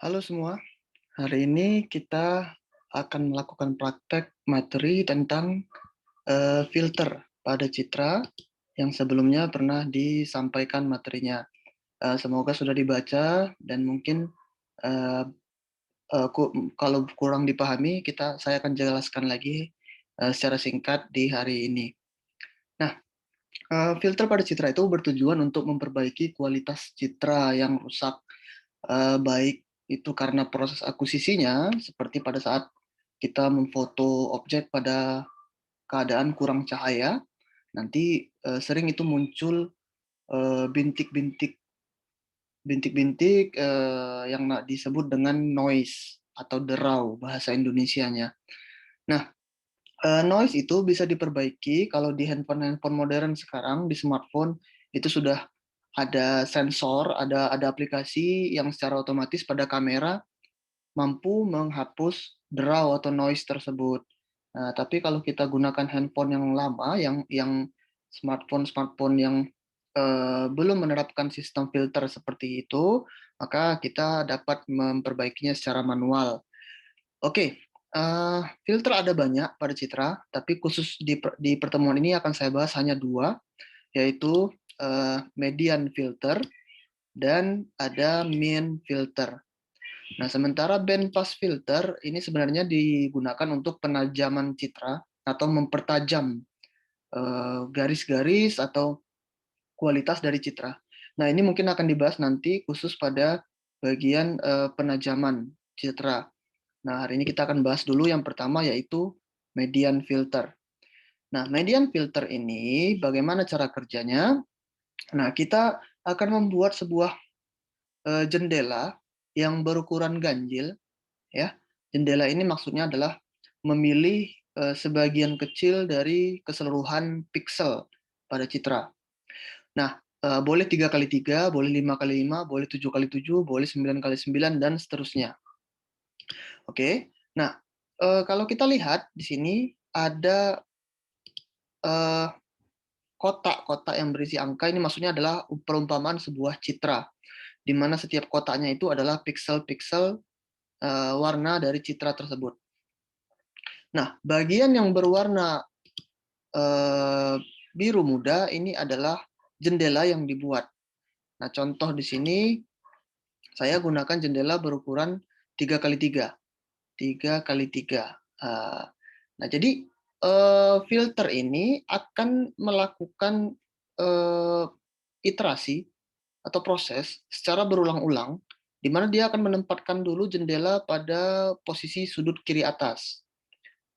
Halo semua, hari ini kita akan melakukan praktek materi tentang filter pada citra yang sebelumnya pernah disampaikan materinya. Semoga sudah dibaca dan mungkin eh, kalau kurang dipahami, saya akan jelaskan lagi secara singkat di hari ini. Nah, filter pada citra itu bertujuan untuk memperbaiki kualitas citra yang rusak, baik itu karena proses akuisisinya, seperti pada saat kita memfoto objek pada keadaan kurang cahaya, nanti sering itu muncul bintik-bintik yang disebut dengan noise atau derau bahasa Indonesianya. Nah, noise itu bisa diperbaiki kalau di handphone-handphone modern sekarang, di smartphone itu sudah ada sensor, ada aplikasi yang secara otomatis pada kamera mampu menghapus draw atau noise tersebut. Nah, tapi kalau kita gunakan handphone yang lama, yang smartphone yang belum menerapkan sistem filter seperti itu, maka kita dapat memperbaikinya secara manual. Oke, filter ada banyak pada citra, tapi khusus di pertemuan ini akan saya bahas hanya dua, yaitu median filter dan ada mean filter. Nah, sementara band pass filter ini sebenarnya digunakan untuk penajaman citra atau mempertajam garis-garis atau kualitas dari citra. Nah, ini mungkin akan dibahas nanti khusus pada bagian penajaman citra. Nah, hari ini kita akan bahas dulu yang pertama yaitu median filter. Nah, median filter ini bagaimana cara kerjanya? Nah, kita akan membuat sebuah jendela yang berukuran ganjil, ya. Jendela ini maksudnya adalah memilih sebagian kecil dari keseluruhan piksel pada citra. Nah, boleh 3x3, boleh 5x5, boleh 7x7, boleh 9x9 dan seterusnya. Oke. Nah, kalau kita lihat di sini ada eh, kotak-kotak yang berisi angka, ini maksudnya adalah perumpamaan sebuah citra, di mana setiap kotaknya itu adalah piksel-piksel warna dari citra tersebut. Nah, bagian yang berwarna biru muda ini adalah jendela yang dibuat. Nah, contoh di sini saya gunakan jendela berukuran 3x3. 3x3. Nah, jadi filter ini akan melakukan eh, iterasi atau proses secara berulang-ulang, di mana dia akan menempatkan dulu jendela pada posisi sudut kiri atas.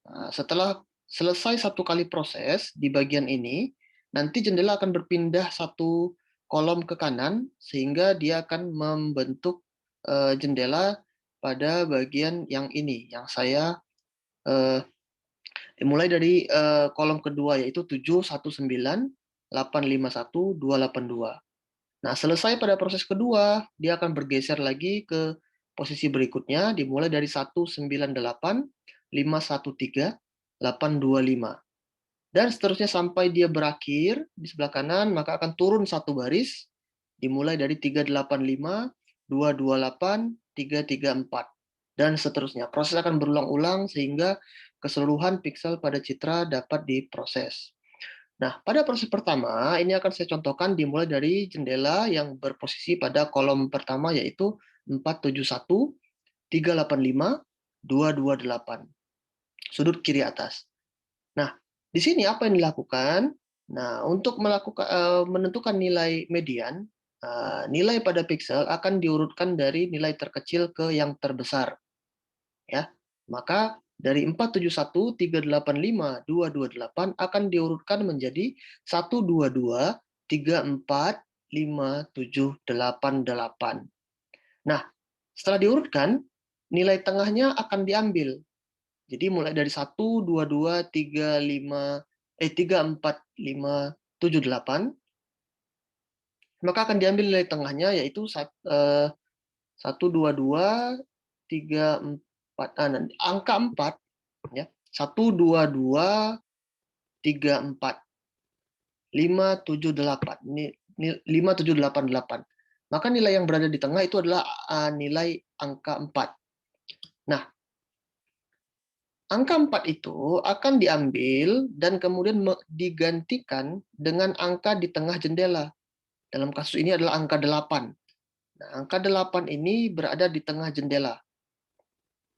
Nah, setelah selesai satu kali proses di bagian ini, nanti jendela akan berpindah satu kolom ke kanan, sehingga dia akan membentuk jendela pada bagian yang ini, yang saya dimulai dari kolom kedua, yaitu 719851282. Nah, selesai pada proses kedua, dia akan bergeser lagi ke posisi berikutnya, dimulai dari 198513825. Dan seterusnya sampai dia berakhir di sebelah kanan, maka akan turun satu baris, dimulai dari 3852228 334 dan seterusnya. Proses akan berulang-ulang sehingga keseluruhan piksel pada citra dapat diproses. Nah, pada proses pertama, ini akan saya contohkan dimulai dari jendela yang berposisi pada kolom pertama, yaitu 471385228, sudut kiri atas. Nah, di sini apa yang dilakukan? Nah, untuk menentukan nilai median, nilai pada piksel akan diurutkan dari nilai terkecil ke yang terbesar, ya. Maka dari 471385228 akan diurutkan menjadi 122345788. Nah, setelah diurutkan, nilai tengahnya akan diambil. Jadi mulai dari 12235 maka akan diambil nilai tengahnya, yaitu 12234, angka 4, ya, 12234 578, ini 5788. maka nilai yang berada di tengah itu adalah nilai angka 4. Nah, angka 4 itu akan diambil dan kemudian digantikan dengan angka di tengah jendela. Dalam kasus ini adalah angka 8. Nah, angka 8 ini berada di tengah jendela.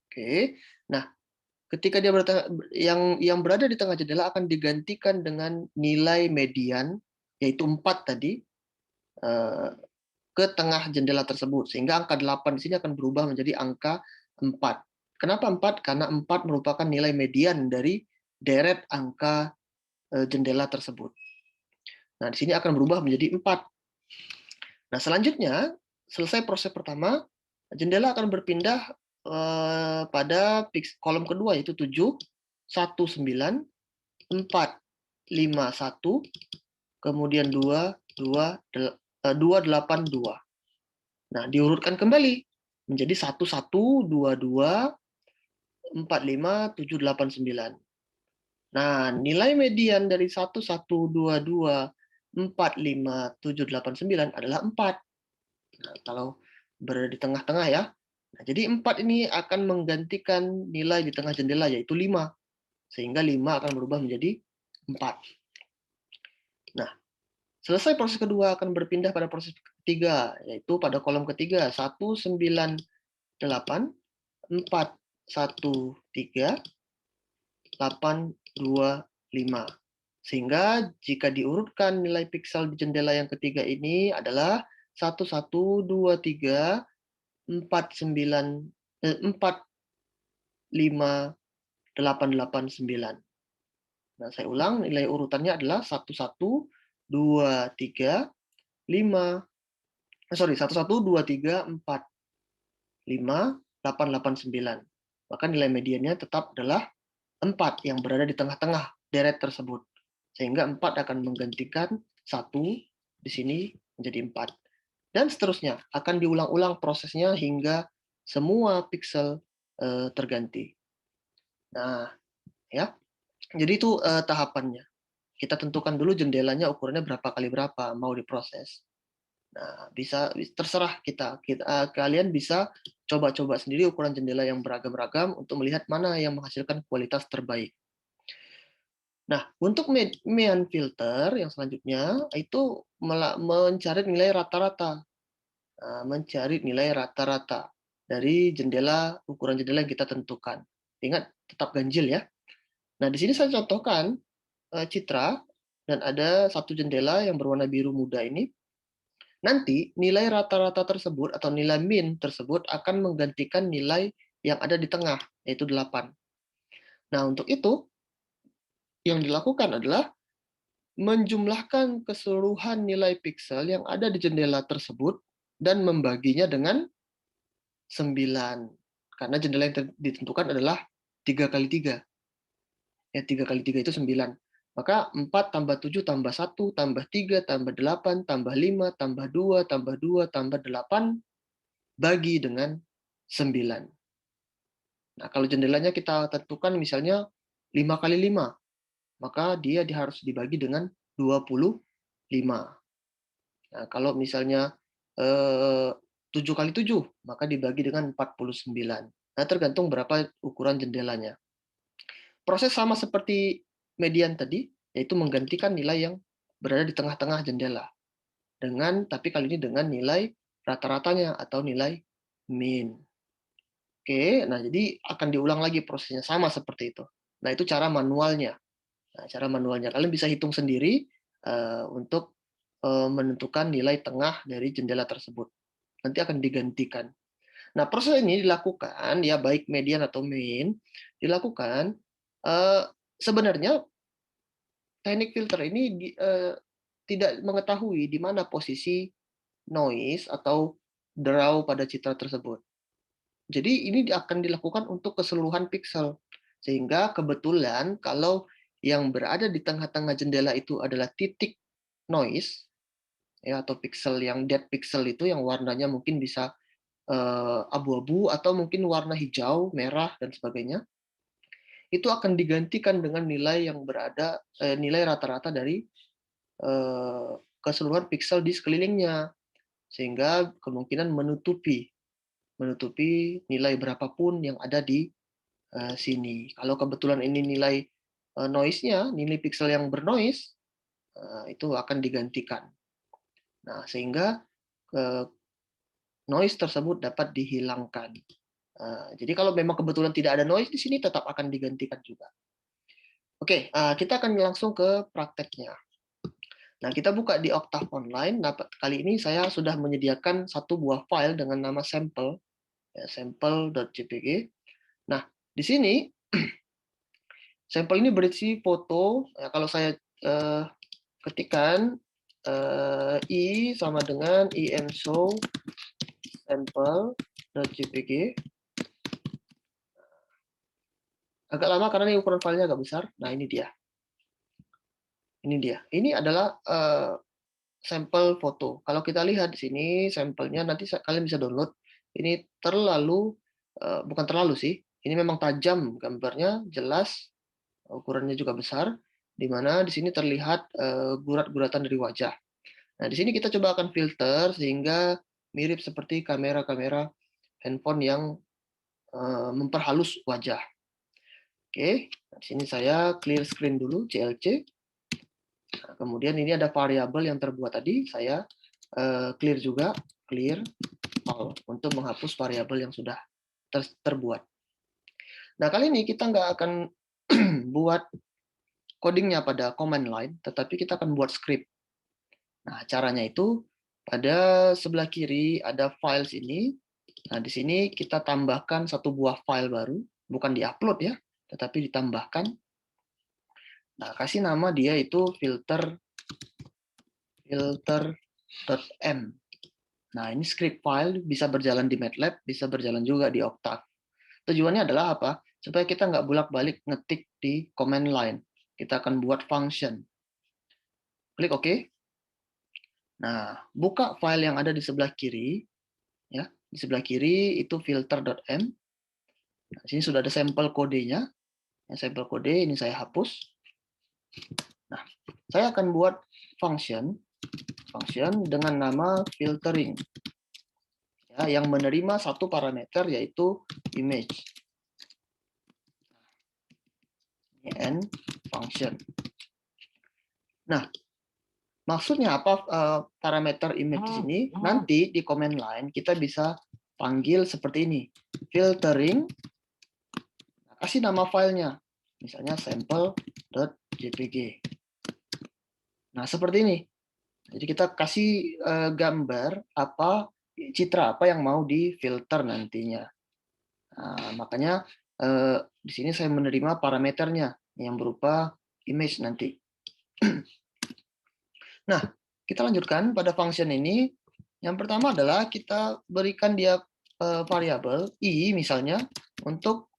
Oke. Nah, ketika dia yang berada di tengah jendela akan digantikan dengan nilai median, yaitu 4 tadi, eh, ke tengah jendela tersebut. Sehingga angka 8 di sini akan berubah menjadi angka 4. Kenapa 4? Karena 4 merupakan nilai median dari deret angka jendela tersebut. Nah, di sini akan berubah menjadi 4. Nah, selanjutnya, selesai proses pertama, jendela akan berpindah pada kolom kedua, yaitu 7, 1, 9, 4, 5, 1, kemudian 2, 2, 2, 8, 2. Nah, diurutkan kembali menjadi 1, 1, 2, 2, 4, 5, 7, 8, 9. Nah, nilai median dari 1, 1, 2, 2, 4, 5, 7, 8, 9 adalah 4. Nah, kalau berada di tengah-tengah ya. Nah, jadi 4 ini akan menggantikan nilai di tengah jendela, yaitu 5. Sehingga 5 akan berubah menjadi 4. Nah, selesai proses kedua akan berpindah pada proses ketiga, yaitu pada kolom ketiga. 1, 9, 8, 4, 1, 3, 8, 2, 5. Sehingga jika diurutkan nilai piksel di jendela yang ketiga ini adalah 1, 1, 2, 3, 4, 9, 4, 5, 8, 8, 9. Nah, saya ulang, nilai urutannya adalah 1, 1, 2, 3, 5, 1, 1, 2, 3, 4, 5, 8, 8, 9. Maka nilai mediannya tetap adalah 4 yang berada di tengah-tengah deret tersebut. Sehingga 4 akan menggantikan 1 di sini menjadi 4. Dan seterusnya, akan diulang-ulang prosesnya hingga semua piksel terganti. Nah, ya. Jadi itu tahapannya. Kita tentukan dulu jendelanya ukurannya berapa kali berapa mau diproses. Nah, bisa terserah kalian bisa coba-coba sendiri ukuran jendela yang beragam-ragam untuk melihat mana yang menghasilkan kualitas terbaik. Nah, untuk mean filter yang selanjutnya itu mencari nilai rata-rata. Mencari nilai rata-rata dari ukuran jendela yang kita tentukan. Ingat, tetap ganjil ya. Nah, di sini saya contohkan citra dan ada satu jendela yang berwarna biru muda ini. Nanti nilai rata-rata tersebut atau nilai min tersebut akan menggantikan nilai yang ada di tengah, yaitu 8. Nah, untuk itu yang dilakukan adalah menjumlahkan keseluruhan nilai piksel yang ada di jendela tersebut dan membaginya dengan 9. Karena jendela yang ditentukan adalah 3 kali 3. Ya, 3 kali 3 itu 9. Maka 4 tambah 7 tambah 1 tambah 3 tambah 8 tambah 5 tambah 2 tambah 2 tambah 8 bagi dengan 9. Nah, kalau jendelanya kita tentukan misalnya 5 kali 5, maka dia harus dibagi dengan 25. Nah, kalau misalnya 7 kali 7, maka dibagi dengan 49. Nah, tergantung berapa ukuran jendelanya. Proses sama seperti median tadi, yaitu menggantikan nilai yang berada di tengah-tengah jendela. Tapi kali ini dengan nilai rata-ratanya atau nilai min. Oke, nah jadi akan diulang lagi prosesnya sama seperti itu. Nah, itu cara manualnya. Nah, cara manualnya kalian bisa hitung sendiri untuk menentukan nilai tengah dari jendela tersebut. Nanti akan digantikan. Nah, proses ini dilakukan ya baik median atau min dilakukan sebenarnya teknik filter ini tidak mengetahui di mana posisi noise atau draw pada citra tersebut. Jadi ini akan dilakukan untuk keseluruhan piksel. Sehingga kebetulan kalau yang berada di tengah-tengah jendela itu adalah titik noise ya atau pixel yang dead pixel itu yang warnanya mungkin bisa abu-abu atau mungkin warna hijau, merah dan sebagainya. Itu akan digantikan dengan nilai yang nilai rata-rata dari keseluruhan pixel di sekelilingnya. sehingga kemungkinan menutupi nilai berapapun yang ada di sini. Kalau kebetulan ini nilai noise-nya, nilai pixel yang bernoise, itu akan digantikan. Nah, sehingga noise tersebut dapat dihilangkan. Jadi kalau memang kebetulan tidak ada noise di sini, tetap akan digantikan juga. Oke, kita akan langsung ke prakteknya. Nah, kita buka di Octave Online. Nah, kali ini saya sudah menyediakan satu buah file dengan nama sample, ya, sample.jpg. Nah, di sini sampel ini berisi foto. Ya, kalau saya ketikkan i sama dengan imshow sample.jpg. Agak lama karena ini ukuran filenya agak besar. Nah, ini dia. Ini adalah sampel foto. Kalau kita lihat di sini sampelnya, nanti kalian bisa download. Ini bukan terlalu sih. Ini memang tajam gambarnya, jelas, ukurannya juga besar. Di mana di sini terlihat gurat-guratan dari wajah. Nah, di sini kita coba akan filter sehingga mirip seperti kamera-kamera handphone yang memperhalus wajah. Oke, di sini saya clear screen dulu, CLC. Nah, kemudian ini ada variabel yang terbuat tadi, saya clear juga, clear all, untuk menghapus variabel yang sudah terbuat. Nah, kali ini kita nggak akan buat codingnya pada command line, tetapi kita akan buat script. Nah, caranya itu pada sebelah kiri ada files ini. Nah, di sini kita tambahkan satu buah file baru, bukan di-upload ya, tetapi ditambahkan. Nah, kasih nama dia itu filter.m. Nah, ini script file bisa berjalan di MATLAB, bisa berjalan juga di Octave. Tujuannya adalah apa? Supaya kita nggak bolak-balik ngetik di command line. Kita akan buat function. Klik OK. Nah, buka file yang ada di sebelah kiri. Ya, di sebelah kiri itu filter.m. Nah, di sini sudah ada sampel kodenya. Ya, sampel kode ini saya hapus. Nah, saya akan buat function dengan nama filtering, ya, yang menerima satu parameter yaitu image. N function. Nah, maksudnya apa parameter image di sini? Nanti di command line kita bisa panggil seperti ini, filtering. Kasih nama filenya, misalnya sample.jpg. Nah, seperti ini. Jadi kita kasih gambar citra apa yang mau difilter nantinya. Nah, makanya di sini saya menerima parameternya yang berupa image nanti. Nah, kita lanjutkan pada function ini. Yang pertama adalah kita berikan dia variabel i misalnya untuk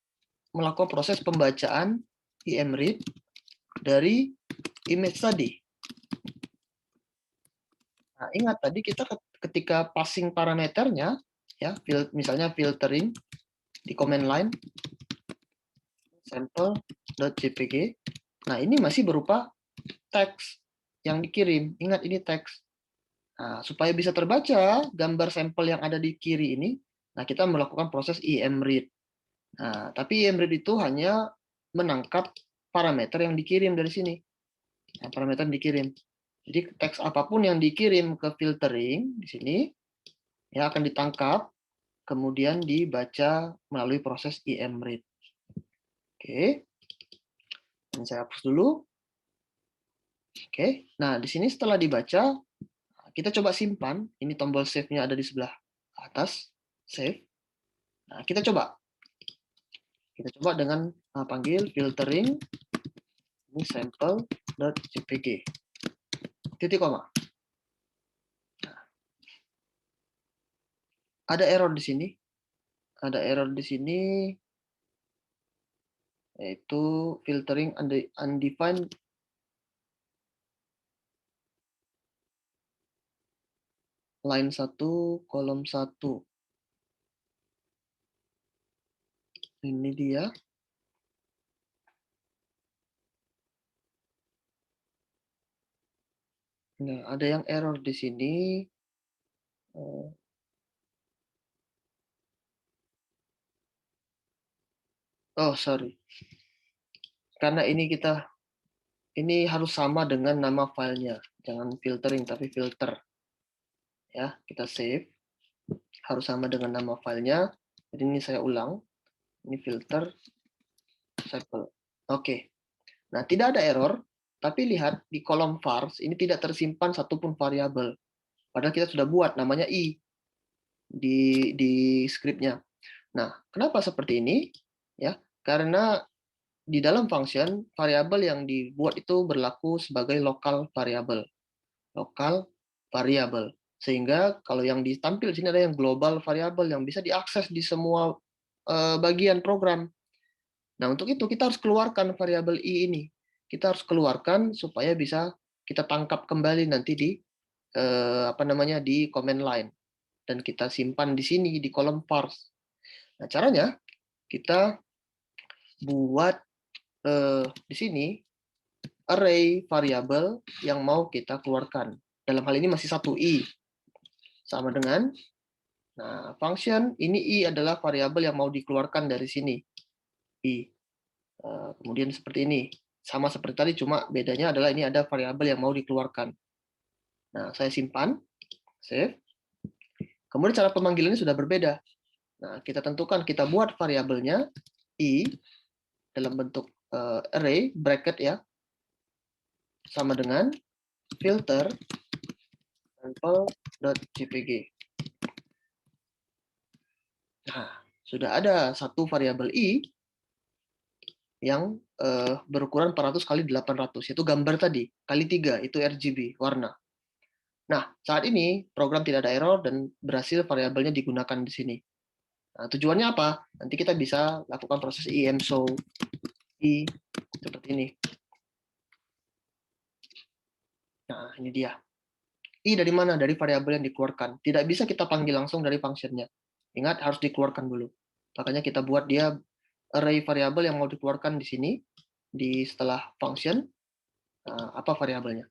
melakukan proses pembacaan imread dari image tadi. Nah, ingat tadi kita ketika passing parameternya, ya, misalnya filtering di command line sample.jpg. Nah, ini masih berupa teks yang dikirim. Ingat ini teks. Nah, supaya bisa terbaca gambar sampel yang ada di kiri ini, nah kita melakukan proses imread. Nah, tapi imread itu hanya menangkap parameter yang dikirim dari sini. Nah, parameter yang dikirim. Jadi teks apapun yang dikirim ke filtering di sini ya akan ditangkap kemudian dibaca melalui proses imread. Oke. Dan saya hapus dulu. Oke. Nah, di sini setelah dibaca kita coba simpan. Ini tombol save-nya ada di sebelah atas, save. Nah, kita coba. Kita coba dengan panggil filtering ini sample.jpg. Titik koma. Nah, ada error di sini. Ada error di sini yaitu filtering undefined line 1 kolom 1. Ini dia. Nah, ada yang error di sini. Oh, sorry. Karena ini harus sama dengan nama filenya. Jangan filtering, tapi filter. Ya, kita save. Harus sama dengan nama filenya. Jadi ini saya ulang. Ini filter, sample. Oke. Nah, tidak ada error. Tapi lihat di kolom vars, ini tidak tersimpan satupun variabel. Padahal kita sudah buat namanya i di scriptnya. Nah, kenapa seperti ini? Ya, karena di dalam function variabel yang dibuat itu berlaku sebagai lokal variabel. Lokal variabel. Sehingga kalau yang ditampil di sini ada yang global variabel yang bisa diakses di semua bagian program. Nah, untuk itu kita harus keluarkan variabel i ini. Kita harus keluarkan supaya bisa kita tangkap kembali nanti di di command line dan kita simpan di sini di kolom parse. Nah, caranya kita buat di sini array variabel yang mau kita keluarkan. Dalam hal ini masih satu i sama dengan function ini i adalah variabel yang mau dikeluarkan dari sini i. Kemudian seperti ini. Sama seperti tadi, cuma bedanya adalah ini ada variabel yang mau dikeluarkan. Nah, saya simpan, save. Kemudian cara pemanggilannya sudah berbeda. Nah, kita tentukan, kita buat variabelnya i dalam bentuk array, bracket ya, sama dengan filter sample.jpg. Nah, sudah ada satu variabel i yang berukuran 400 kali 800, yaitu gambar tadi, kali 3, itu RGB, warna. Nah, saat ini program tidak ada error dan berhasil variabelnya digunakan di sini. Nah, tujuannya apa? Nanti kita bisa lakukan proses IMSO i seperti ini. Nah, ini dia. I dari mana? Dari variabel yang dikeluarkan. Tidak bisa kita panggil langsung dari fungsinya. Ingat, harus dikeluarkan dulu. Makanya kita buat dia array variabel yang mau dikeluarkan di sini, di setelah function, apa variabelnya.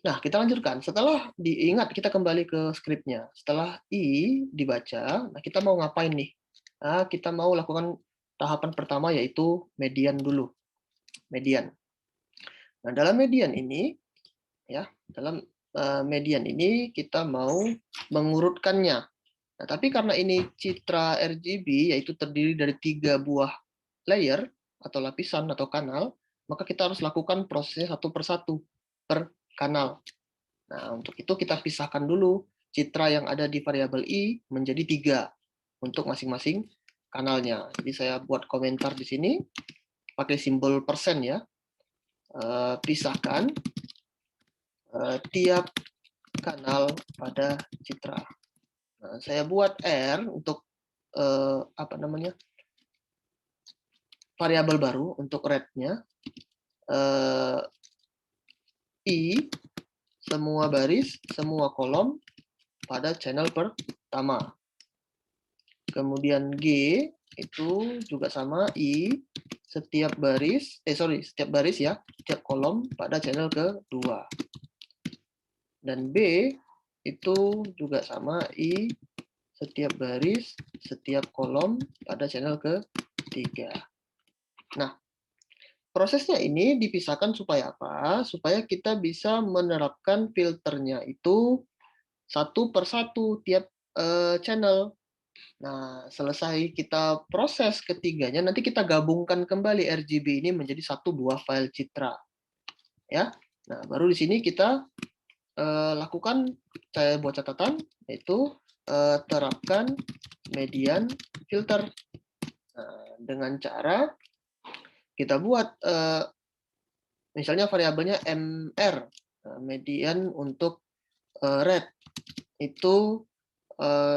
Nah, kita lanjutkan. Setelah diingat, kita kembali ke scriptnya. Setelah i dibaca, nah kita mau ngapain nih? Nah, kita mau lakukan tahapan pertama, yaitu median dulu. Median. Nah, dalam median ini, ya, dalam median ini kita mau mengurutkannya. Nah, tapi karena ini citra RGB, yaitu terdiri dari 3 buah layer atau lapisan atau kanal, maka kita harus lakukan prosesnya satu persatu per kanal. Nah, untuk itu kita pisahkan dulu citra yang ada di variabel i menjadi 3 untuk masing-masing kanalnya. Jadi saya buat komentar di sini pakai simbol persen ya. Pisahkan tiap kanal pada citra. Nah, saya buat R untuk variabel baru untuk red-nya. I semua baris, semua kolom pada channel pertama. Kemudian G itu juga sama, I setiap baris, setiap baris ya, setiap kolom pada channel kedua. Dan B itu juga sama, I setiap baris, setiap kolom pada channel ketiga. Nah, prosesnya ini dipisahkan supaya apa? Supaya kita bisa menerapkan filternya itu satu per satu tiap channel. Nah, selesai kita proses ketiganya, nanti kita gabungkan kembali RGB ini menjadi satu buah file citra. Ya, nah baru di sini kita lakukan, saya buat catatan, yaitu terapkan median filter. Nah, dengan cara kita buat misalnya variabelnya mr, median untuk red, itu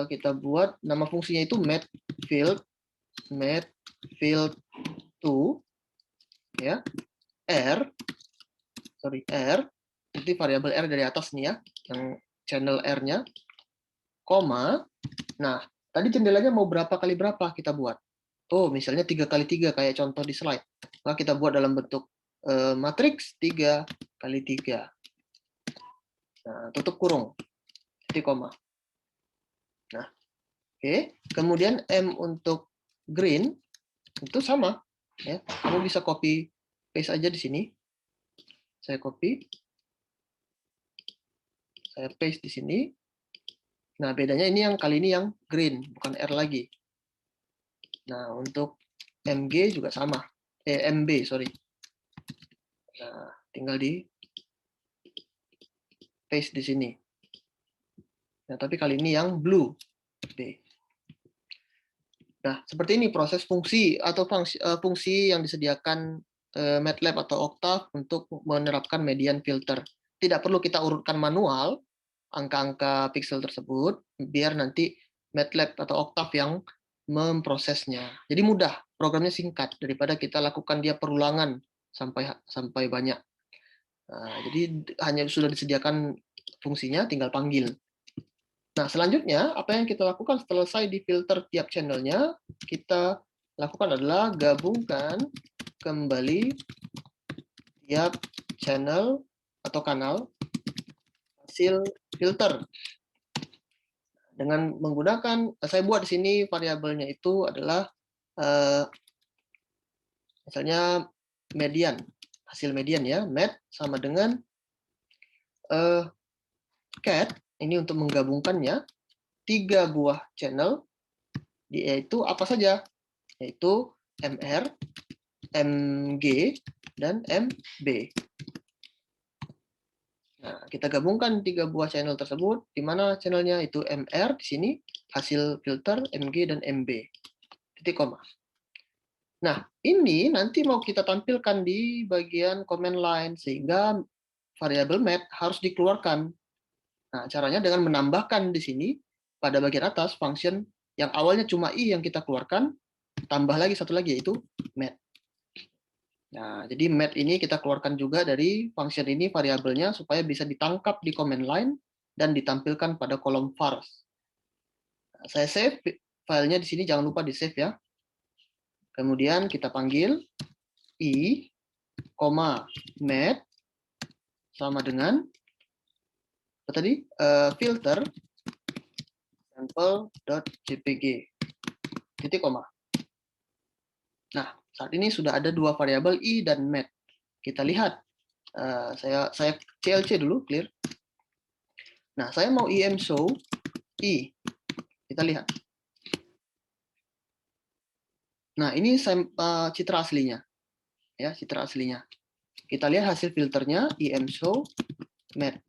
kita buat nama fungsinya itu matfield2 ya, r itu variabel r dari atas nih ya, yang channel r-nya, koma. Nah, tadi jendelanya mau berapa kali berapa kita buat? Oh, misalnya 3 kali 3 kayak contoh di slide. Maka kita buat dalam bentuk matriks 3 kali 3. Nah, tutup kurung, titik koma. Nah, oke. Kemudian M untuk green itu sama. Ya, kamu bisa copy paste aja di sini. Saya copy, saya paste di sini. Nah, bedanya ini yang kali ini yang green, bukan R lagi. Nah, untuk MG juga sama. MB, sorry. Nah, tinggal di paste di sini. Nah, tapi kali ini yang blue. B. Nah, seperti ini proses fungsi atau fungsi yang disediakan MATLAB atau Octave untuk menerapkan median filter. Tidak perlu kita urutkan manual angka-angka pixel tersebut, biar nanti MATLAB atau Octave yang memprosesnya. Jadi mudah, programnya singkat daripada kita lakukan dia perulangan sampai banyak. Nah, jadi hanya sudah disediakan fungsinya, tinggal panggil. Nah, selanjutnya apa yang kita lakukan setelah selesai di filter tiap channelnya, kita lakukan adalah gabungkan kembali tiap channel atau kanal hasil filter dengan menggunakan, saya buat di sini variabelnya itu adalah misalnya median, hasil median ya, med sama dengan cat, ini untuk menggabungkannya 3 buah channel, yaitu apa saja? Yaitu MR, MG, dan MB. Nah, kita gabungkan 3 buah channel tersebut, di mana channelnya itu MR di sini, hasil filter MG dan MB. Titik koma. Nah, ini nanti mau kita tampilkan di bagian command line, sehingga variabel math harus dikeluarkan. Nah, caranya dengan menambahkan di sini, pada bagian atas, function yang awalnya cuma I yang kita keluarkan, tambah lagi satu lagi, yaitu math. Nah, jadi math ini kita keluarkan juga dari function ini variabelnya supaya bisa ditangkap di command line dan ditampilkan pada kolom vars. Nah, saya save filenya di sini, jangan lupa di save ya. Kemudian kita panggil i, math sama dengan apa tadi? Filter sample.jpg titik koma. Nah, saat ini sudah ada 2 variabel i dan math. Kita lihat. Saya CLC dulu, clear. Nah, saya mau im show i. Kita lihat. Nah, ini citra aslinya. Ya, citra aslinya. Kita lihat hasil filternya, im show math.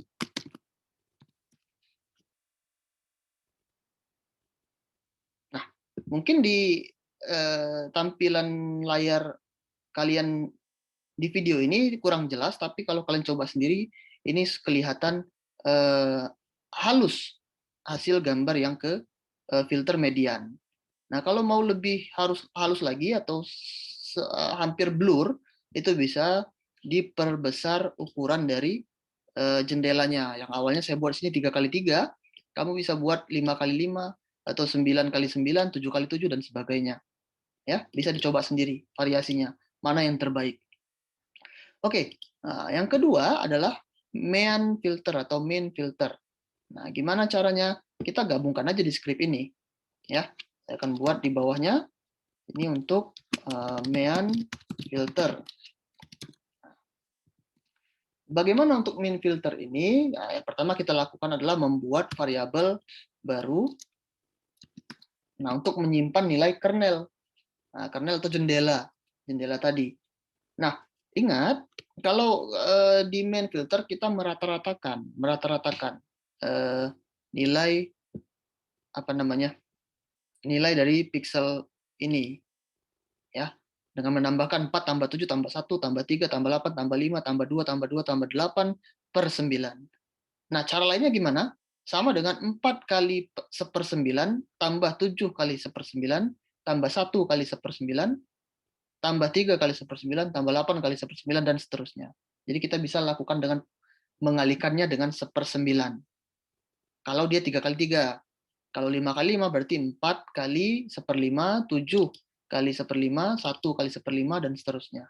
Nah, mungkin di tampilan layar kalian di video ini kurang jelas, tapi kalau kalian coba sendiri, ini kelihatan halus hasil gambar yang ke filter median. Nah, kalau mau lebih halus lagi atau hampir blur, itu bisa diperbesar ukuran dari jendelanya. Yang awalnya saya buat sini 3x3, kamu bisa buat 5x5 atau 9x9, 7x7 dan sebagainya. Ya, bisa dicoba sendiri variasinya, mana yang terbaik. Oke, nah, yang kedua adalah main filter atau main filter. Nah, gimana caranya? Kita gabungkan aja di script ini. Ya, saya akan buat di bawahnya. Ini untuk main filter. Bagaimana untuk main filter ini? Nah, yang pertama kita lakukan adalah membuat variabel baru. Nah, untuk menyimpan nilai kernel. Nah, kernel atau jendela tadi. Nah, ingat kalau di main filter kita merata-ratakan nilai apa namanya, nilai dari pixel ini, ya, dengan menambahkan 4 tambah 7 tambah 1 tambah 3 tambah 8 tambah 5 tambah 2 tambah 2 tambah 8 per 9. Nah, cara lainnya gimana? Sama dengan 4 kali 1/9 tambah 7 kali 1/9 tambah 1 kali 1/9 tambah 3 kali 1/9 tambah 8 kali 1/9 dan seterusnya. Jadi kita bisa lakukan dengan mengalikannya dengan 1/9. Kalau dia 3x3. Kalau 5x5 berarti 4 kali 1/5, 7 kali 1/5, 1 kali 1/5 dan seterusnya.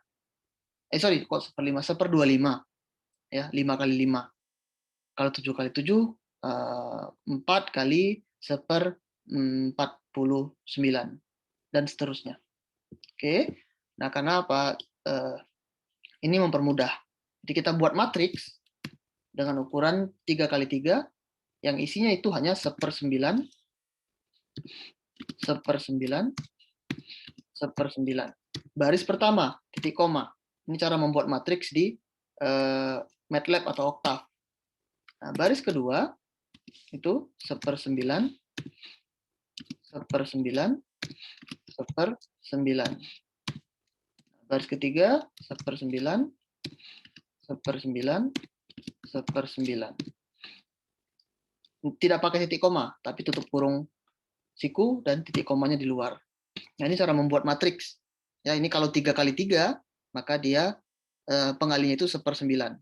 Sorry, kok 1/5, 1/25. Ya, 5 kali 5. Kalau 7 kali 7, 4 kali 49, dan seterusnya. Oke. Nah, karena apa? Ini mempermudah. Jadi kita buat matriks dengan ukuran 3x3 yang isinya itu hanya 1/9, 1/9, 1/9. Baris pertama, titik koma. Ini cara membuat matriks di MATLAB atau Octave. Nah, baris kedua itu 1/9, 1/9, 1/9. Baris ketiga 1/9, 1/9, 1/9. Tidak pakai titik koma, tapi tutup kurung siku dan titik komanya di luar. Nah, ini cara membuat matriks. Ya, ini kalau 3x3, maka dia pengalinya itu 1/9.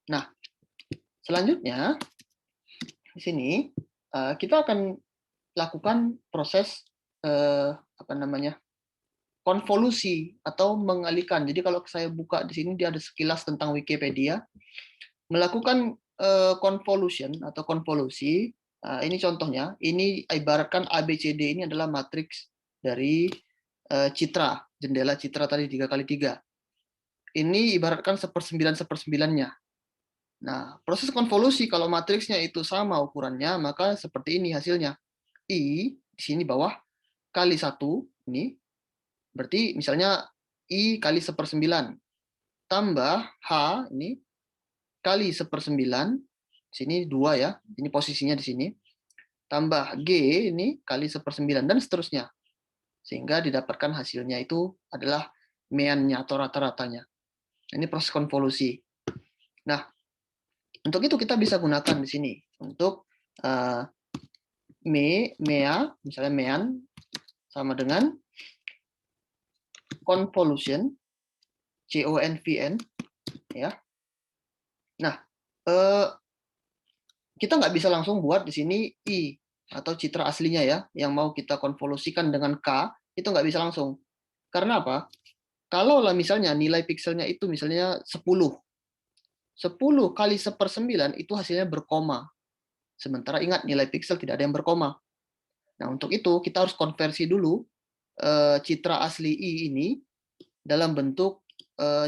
Nah, selanjutnya di sini kita akan lakukan proses konvolusi atau mengalihkan. Jadi kalau saya buka di sini dia ada sekilas tentang Wikipedia. Melakukan convolution atau konvolusi, ini contohnya, ini ibaratkan ABCD ini adalah matriks dari citra, jendela citra tadi 3x3. Ini ibaratkan 1/9/9-nya. Nah, proses konvolusi kalau matriksnya itu sama ukurannya, maka seperti ini hasilnya. I di sini bawah kali 1, ini berarti misalnya I kali 1/9 tambah H ini kali 1/9, sini 2 ya, ini posisinya di sini, tambah G ini kali 1/9 dan seterusnya. Sehingga didapatkan hasilnya itu adalah meannya atau rata-ratanya. Ini proses konvolusi. Nah, untuk itu kita bisa gunakan di sini untuk mea, misalnya mean sama dengan convolution, CONVN, ya. Nah, kita nggak bisa langsung buat di sini I atau citra aslinya ya, yang mau kita konvolusikan dengan K, itu nggak bisa langsung. Karena apa? Kalau lah misalnya nilai pikselnya itu misalnya 10. 10 kali 1/9 itu hasilnya berkoma. Sementara ingat, nilai piksel tidak ada yang berkoma. Nah, untuk itu kita harus konversi dulu citra asli I ini dalam bentuk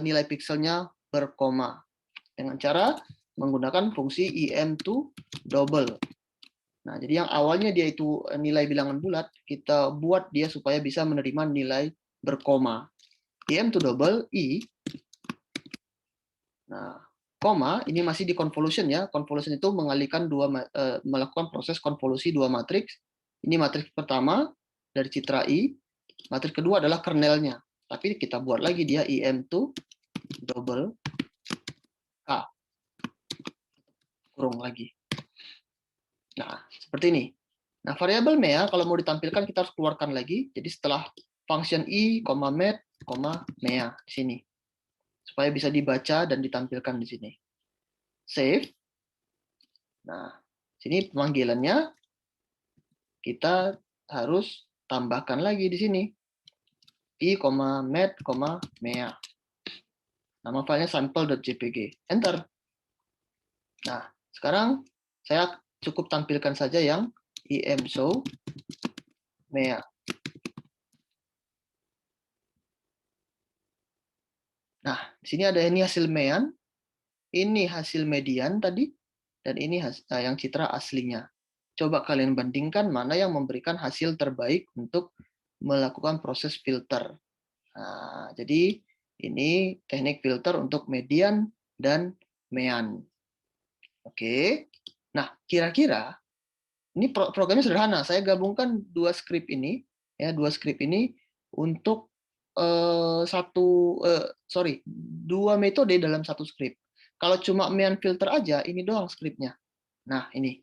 nilai pikselnya berkoma. Dengan cara menggunakan fungsi im2 double. Nah, jadi yang awalnya dia itu nilai bilangan bulat, kita buat dia supaya bisa menerima nilai berkoma. im2 double I. Nah, koma ini masih di convolution ya. Convolution itu mengalihkan melakukan proses konvolusi dua matriks. Ini matriks pertama dari citra I. Matriks kedua adalah kernelnya. Tapi kita buat lagi dia im2 double K. Kurung lagi. Nah, seperti ini. Nah, variabel mea kalau mau ditampilkan kita harus keluarkan lagi. Jadi setelah function i, met, mea di sini. Supaya bisa dibaca dan ditampilkan di sini. Save. Nah, sini pemanggilannya kita harus tambahkan lagi di sini. I, met, mea. Nama filenya sample.jpg. Enter. Nah, sekarang saya cukup tampilkan saja yang im_show mea. Nah, di sini ada ini hasil mean, ini hasil median tadi, dan ini yang citra aslinya. Coba kalian bandingkan mana yang memberikan hasil terbaik untuk melakukan proses filter. Nah, jadi ini teknik filter untuk median dan mean. Oke. Nah, kira-kira ini programnya sederhana. Saya gabungkan dua script ini, ya, dua script ini untuk dua metode dalam satu script. Kalau cuma mean filter aja, ini doang scriptnya. Nah, ini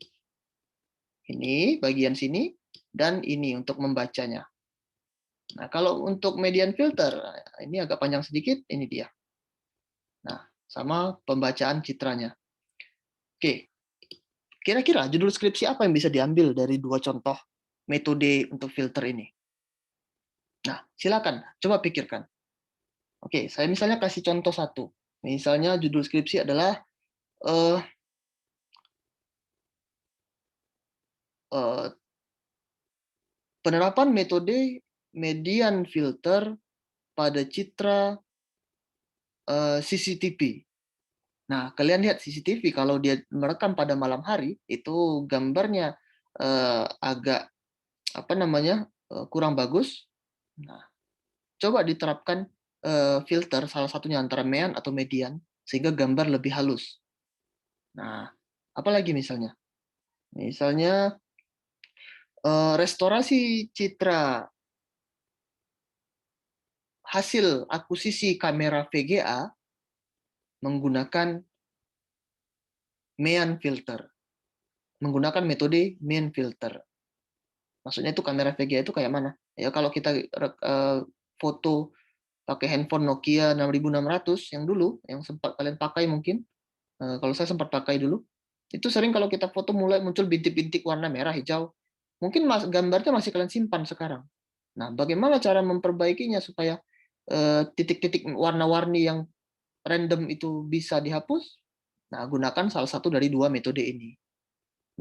bagian sini dan ini untuk membacanya. Nah, kalau untuk median filter, ini agak panjang sedikit, ini dia. Nah, sama pembacaan citranya. Oke, kira-kira judul skripsi apa yang bisa diambil dari dua contoh metode untuk filter ini? Nah, silakan, coba pikirkan. Oke, saya misalnya kasih contoh satu. Misalnya judul skripsi adalah penerapan metode median filter pada citra CCTV. Nah, kalian lihat CCTV kalau dia merekam pada malam hari, itu gambarnya agak kurang bagus. Nah, coba diterapkan filter salah satunya antara mean atau median sehingga gambar lebih halus. Nah, apalagi misalnya? Misalnya restorasi citra hasil akuisisi kamera VGA menggunakan mean filter, menggunakan metode mean filter. Maksudnya itu kamera VGA itu kayak mana? Ya kalau kita foto pakai handphone Nokia 6600 yang dulu, yang sempat kalian pakai mungkin, kalau saya sempat pakai dulu, itu sering kalau kita foto mulai muncul bintik-bintik warna merah, hijau. Mungkin gambarnya masih kalian simpan sekarang. Nah, bagaimana cara memperbaikinya supaya titik-titik warna-warni yang random itu bisa dihapus? Nah, gunakan salah satu dari dua metode ini.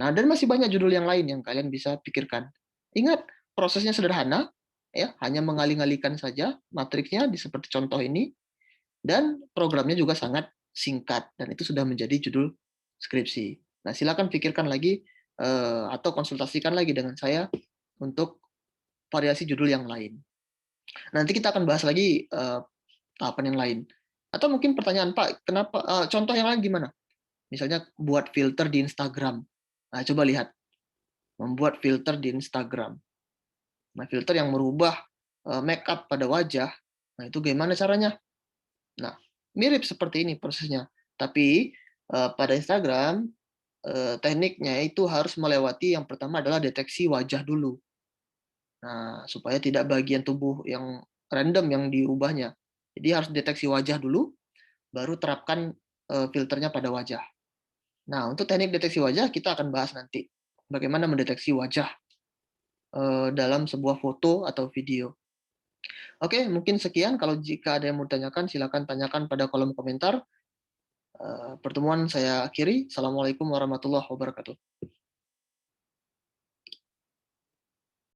Nah, dan masih banyak judul yang lain yang kalian bisa pikirkan. Ingat, prosesnya sederhana, ya, hanya mengalih-alihkan saja matriksnya seperti contoh ini, dan programnya juga sangat singkat, dan itu sudah menjadi judul skripsi. Nah, silakan pikirkan lagi atau konsultasikan lagi dengan saya untuk variasi judul yang lain. Nanti kita akan bahas lagi tahapan yang lain. Atau mungkin pertanyaan, Pak, kenapa contoh yang lain gimana? Misalnya buat filter di Instagram. Nah, coba lihat. Membuat filter di Instagram. Nah, filter yang merubah make up pada wajah. Nah, itu gimana caranya? Nah, mirip seperti ini prosesnya. Tapi pada Instagram, tekniknya itu harus melewati yang pertama adalah deteksi wajah dulu. Nah, supaya tidak bagian tubuh yang random yang diubahnya. Jadi harus deteksi wajah dulu, baru terapkan filternya pada wajah. Nah, untuk teknik deteksi wajah kita akan bahas nanti. Bagaimana mendeteksi wajah dalam sebuah foto atau video. Oke, mungkin sekian. Kalau jika ada yang mau tanyakan, silakan tanyakan pada kolom komentar. Pertemuan saya akhiri. Assalamualaikum warahmatullahi wabarakatuh.